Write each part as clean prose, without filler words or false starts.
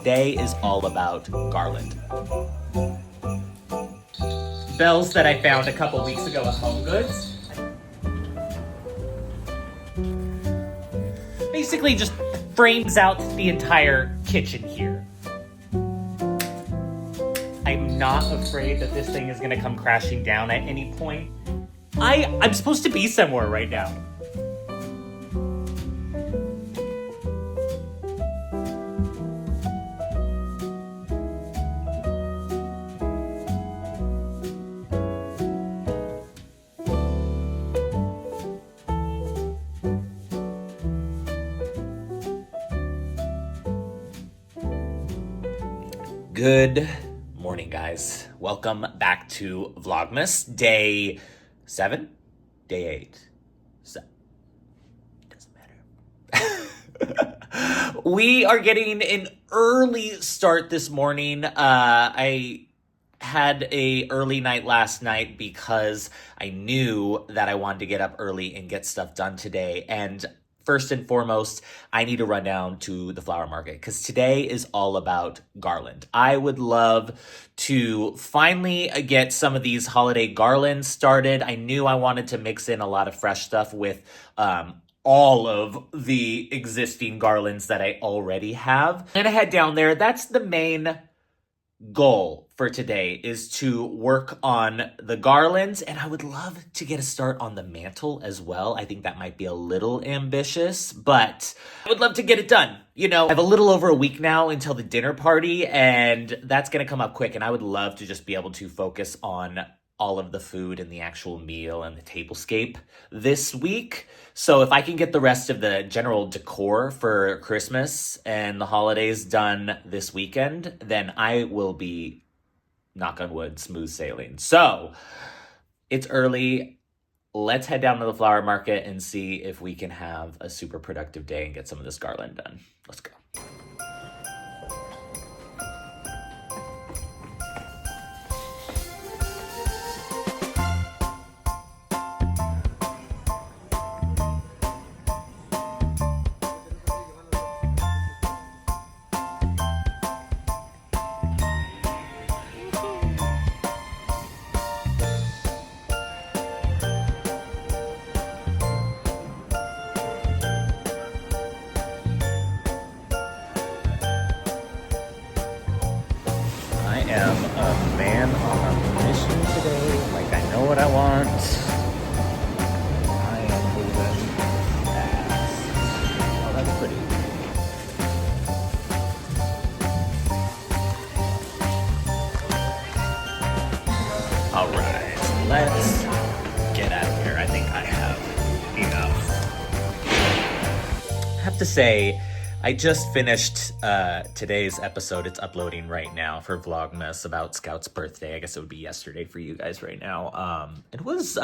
Today is all about Garland. Bells that I found a couple weeks ago at Home Goods. Basically just frames out the entire kitchen here. I'm not afraid that this thing is gonna come crashing down at any point. I'm supposed to be somewhere right now. Good morning, guys. Welcome back to Vlogmas, day 7, day 8. Doesn't matter. We are getting an early start this morning. I had a early night last night because I knew that I wanted to get up early and get stuff done today. And first and foremost, I need to run down to the flower market because today is all about Garland. I would love to finally get some of these holiday garlands started. I knew I wanted to mix in a lot of fresh stuff with all of the existing garlands that I already have. I'm gonna head down there. That's the main goal for today, is to work on the garlands, and I would love to get a start on the mantle as well. I think that might be a little ambitious, but I would love to get it done. You know, I have a little over a week now until the dinner party, and that's gonna come up quick, and I would love to just be able to focus on all of the food and the actual meal and the tablescape this week. So if I can get the rest of the general decor for Christmas and the holidays done this weekend, then I will be, knock on wood, smooth sailing. So it's early. Let's head down to the flower market and see if we can have a super productive day and get some of this garland done. Let's go. I am a man on a mission today. Like, I know what I want. I am moving fast. Oh, that's pretty. All right, let's get out of here. I think I have enough. I have to say, I just finished today's episode. It's uploading right now for Vlogmas about Scout's birthday. I guess it would be yesterday for you guys right now. It was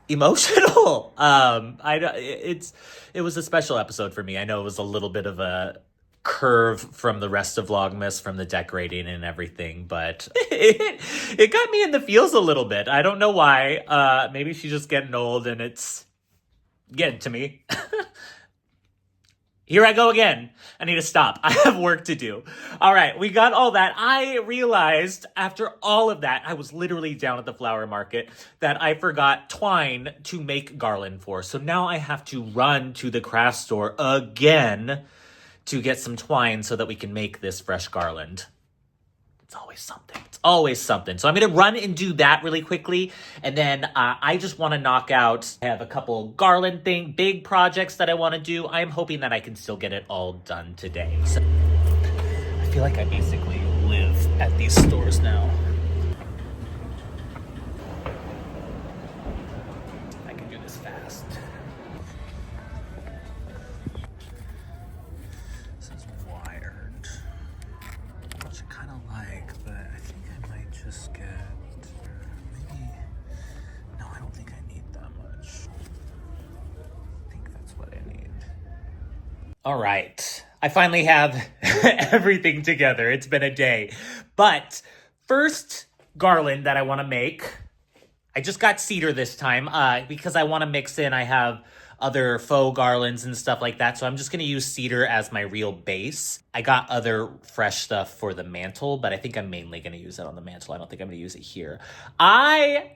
emotional. It was a special episode for me. I know it was a little bit of a curve from the rest of Vlogmas, from the decorating and everything, but it got me in the feels a little bit. I don't know why. Maybe she's just getting old and it's getting to me. Here I go again. I need to stop. I have work to do. All right, we got all that. I realized after all of that, I was literally down at the flower market, that I forgot twine to make garland for. So now I have to run to the craft store again to get some twine so that we can make this fresh garland. It's always something. It's always something. So I'm going to run and do that really quickly. And then I just want to knock out, I have a couple garland big projects that I want to do. I'm hoping that I can still get it all done today. So I feel like I basically live at these stores now. I can do this fast. This is wired. Which I kind of like, but I think I might just get, maybe, no, I don't think I need that much. I think that's what I need. All right, I finally have everything together. It's been a day. But first garland that I want to make, I just got cedar this time because I want to mix in. I have other faux garlands and stuff like that. So I'm just going to use cedar as my real base. I got other fresh stuff for the mantle, but I think I'm mainly going to use it on the mantle. I don't think I'm going to use it here. I've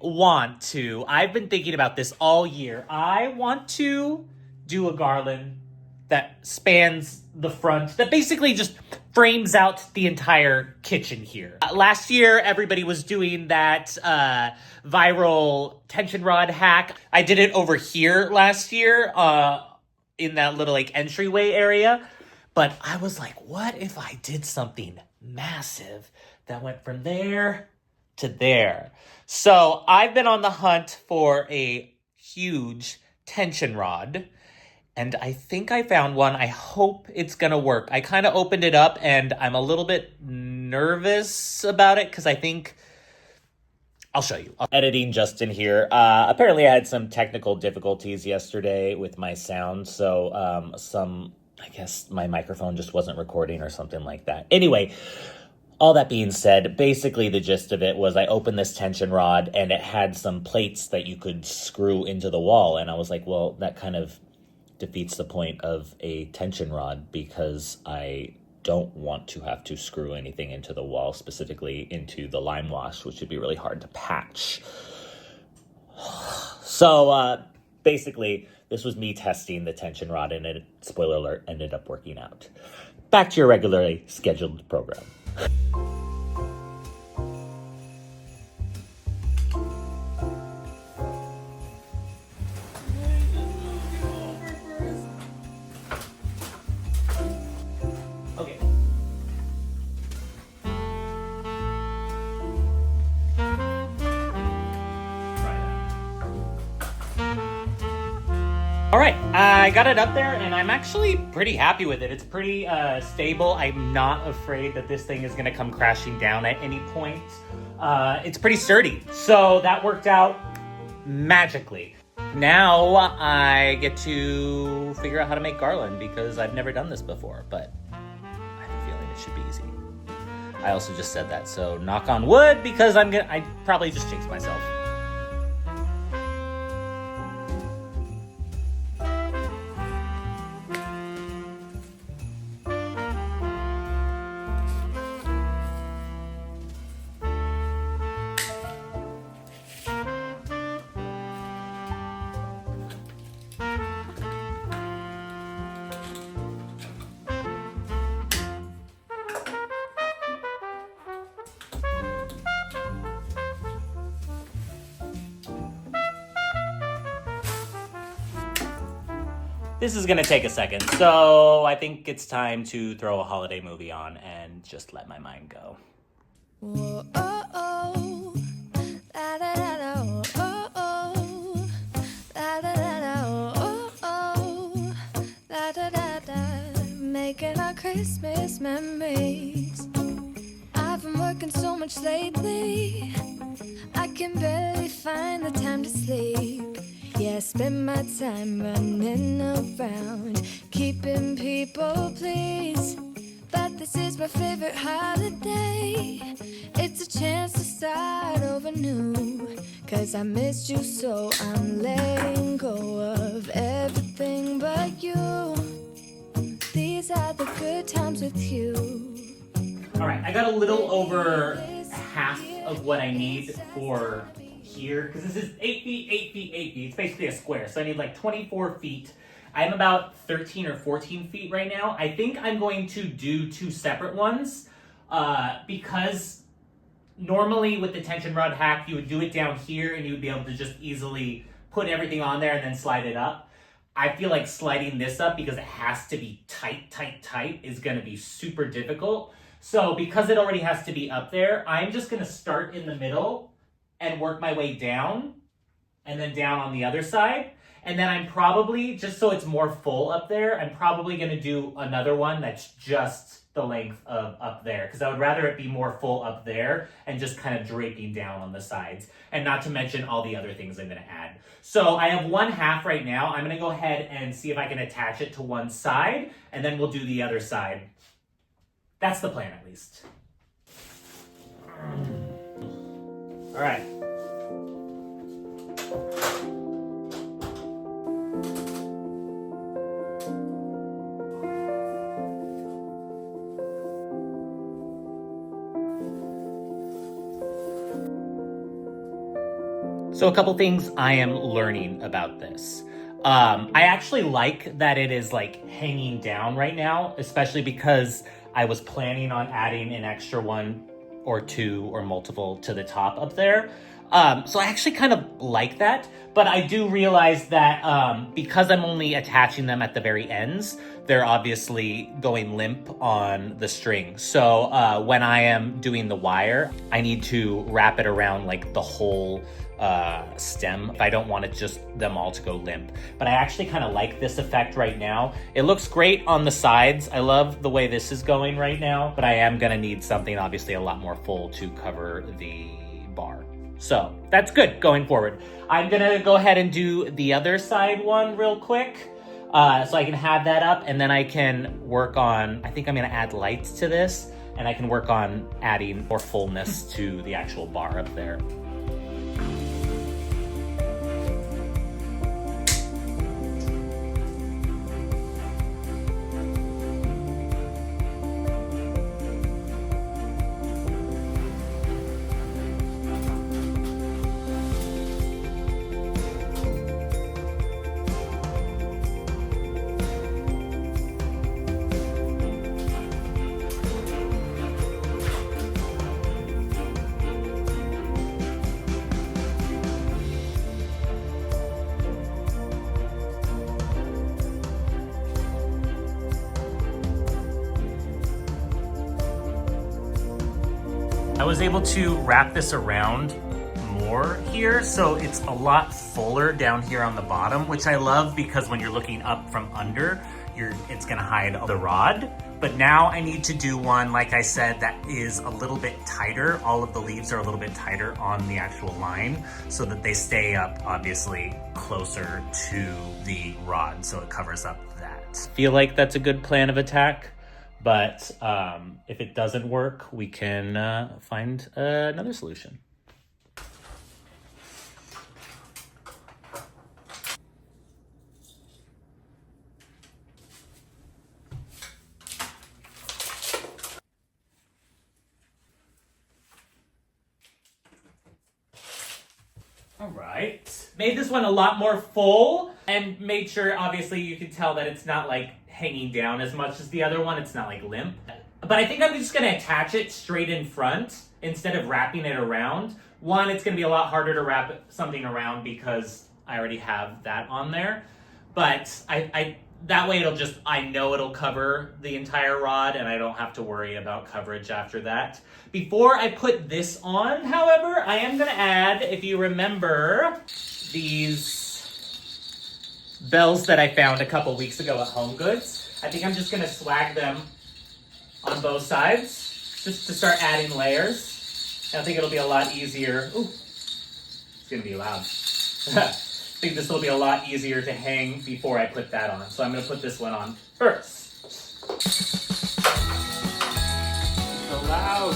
been thinking about this all year. I want to do a garland that spans the front, that basically just frames out the entire kitchen here. Last year, everybody was doing that viral tension rod hack. I did it over here last year in that little like entryway area. But I was like, what if I did something massive that went from there to there? So I've been on the hunt for a huge tension rod. And I think I found one. I hope it's going to work. I kind of opened it up and I'm a little bit nervous about it because I think I'll show you. Editing just in here. Apparently I had some technical difficulties yesterday with my sound. So I guess my microphone just wasn't recording or something like that. Anyway, all that being said, basically the gist of it was I opened this tension rod and it had some plates that you could screw into the wall. And I was like, well, that kind of defeats the point of a tension rod because I don't want to have to screw anything into the wall, specifically into the lime wash, which would be really hard to patch. So basically, this was me testing the tension rod and it, spoiler alert, ended up working out. Back to your regularly scheduled program. All right, I got it up there and I'm actually pretty happy with it. It's pretty stable. I'm not afraid that this thing is gonna come crashing down at any point. It's pretty sturdy. So that worked out magically. Now I get to figure out how to make garland because I've never done this before, but I have a feeling it should be easy. I also just said that, so knock on wood because I probably just jinxed myself. This is gonna take a second, so I think it's time to throw a holiday movie on and just let my mind go. Whoa, oh, oh. Da, da, da, da, oh, oh. Da, da, da, da, oh, oh. Da, da, da, da. Making our Christmas memories. I've been working so much lately, I can barely find the time to sleep. Yeah, I spend my time running around, keeping people pleased. But this is my favorite holiday. It's a chance to start over new. Cause I missed you, so I'm letting go of everything but you. These are the good times with you. Alright, I got a little over half of what I need for here, because this is 8 feet, 8 feet, 8 feet. It's basically a square, so I need like 24 feet. I'm about 13 or 14 feet right now. I think I'm going to do two separate ones because normally with the tension rod hack, you would do it down here and you would be able to just easily put everything on there and then slide it up. I feel like sliding this up, because it has to be tight, tight, tight, is going to be super difficult. So because it already has to be up there, I'm just going to start in the middle and work my way down and then down on the other side. And then I'm probably, just so it's more full up there, I'm probably going to do another one that's just the length of up there, because I would rather it be more full up there and just kind of draping down on the sides, and not to mention all the other things I'm going to add. So I have one half right now. I'm going to go ahead and see if I can attach it to one side, and then we'll do the other side. That's the plan, at least. All right. So a couple things I am learning about this. I actually like that it is like hanging down right now, especially because I was planning on adding an extra one or two or multiple to the top up there. So I actually kind of like that, but I do realize that because I'm only attaching them at the very ends, they're obviously going limp on the string. So when I am doing the wire, I need to wrap it around like the whole stem if I don't want it just them all to go limp. But I actually kind of like this effect right now. It looks great on the sides. I love the way this is going right now, but I am gonna need something obviously a lot more full to cover the bar. So that's good going forward. I'm gonna go ahead and do the other side one real quick so I can have that up, and then I can work on, I think I'm gonna add lights to this, and I can work on adding more fullness to the actual bar up there. I was able to wrap this around more here, so it's a lot fuller down here on the bottom, which I love because when you're looking up from under, it's gonna hide the rod. But now I need to do one, like I said, that is a little bit tighter. All of the leaves are a little bit tighter on the actual line so that they stay up, obviously, closer to the rod, so it covers up that. Feel like that's a good plan of attack. But if it doesn't work, we can find another solution. All right, made this one a lot more full and made sure, obviously, you can tell that it's not like hanging down as much as the other one. It's not like limp. But I think I'm just gonna attach it straight in front instead of wrapping it around. One, it's gonna be a lot harder to wrap something around because I already have that on there. But I that way I know it'll cover the entire rod and I don't have to worry about coverage after that. Before I put this on, however, I am gonna add, if you remember, these bells that I found a couple weeks ago at Home Goods. I think I'm just gonna swag them on both sides just to start adding layers. And I think it'll be a lot easier. Ooh, it's gonna be loud. I think this will be a lot easier to hang before I put that on. So I'm gonna put this one on first. So loud.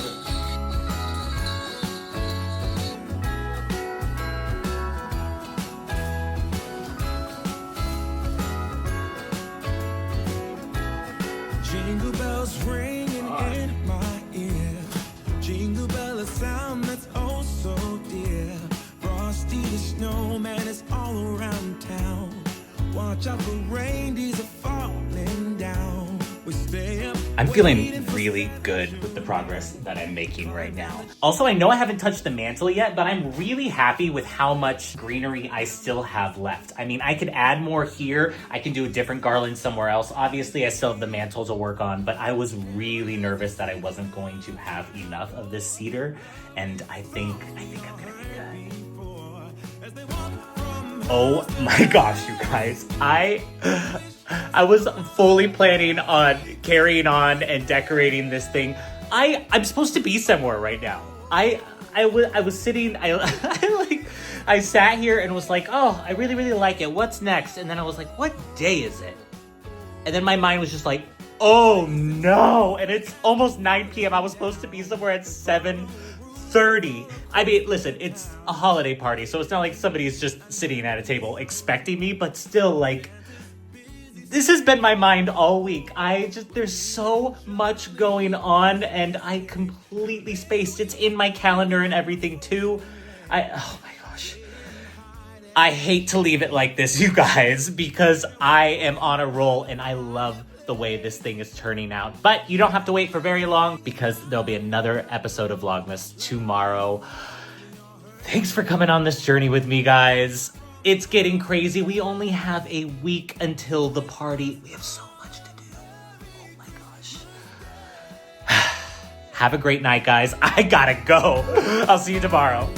Jingle bells ringing in my ear. Jingle bell, a sound that's oh so dear. Frosty the snowman is all around town. Watch out for reindeers are falling down. We stay up. I'm feeling really good with the progress that I'm making right now. Also, I know I haven't touched the mantle yet, but I'm really happy with how much greenery I still have left. I mean, I could add more here. I can do a different garland somewhere else. Obviously, I still have the mantle to work on, but I was really nervous that I wasn't going to have enough of this cedar, and I think I'm gonna be good. Oh my gosh, you guys. I was fully planning on carrying on and decorating this thing. I'm supposed to be somewhere right now. I was sitting, I sat here and was like, oh, I really, really like it. What's next? And then I was like, what day is it? And then my mind was just like, oh no. And it's almost 9 p.m. I was supposed to be somewhere at 7:30. I mean, listen, it's a holiday party, so it's not like somebody's just sitting at a table expecting me, but still, like, this has been my mind all week. There's so much going on and I completely spaced. It's in my calendar and everything too. Oh my gosh. I hate to leave it like this, you guys, because I am on a roll and I love the way this thing is turning out. But you don't have to wait for very long because there'll be another episode of Vlogmas tomorrow. Thanks for coming on this journey with me, guys. It's getting crazy. We only have a week until the party. We have so much to do. Oh my gosh. Have a great night, guys. I gotta go. I'll see you tomorrow.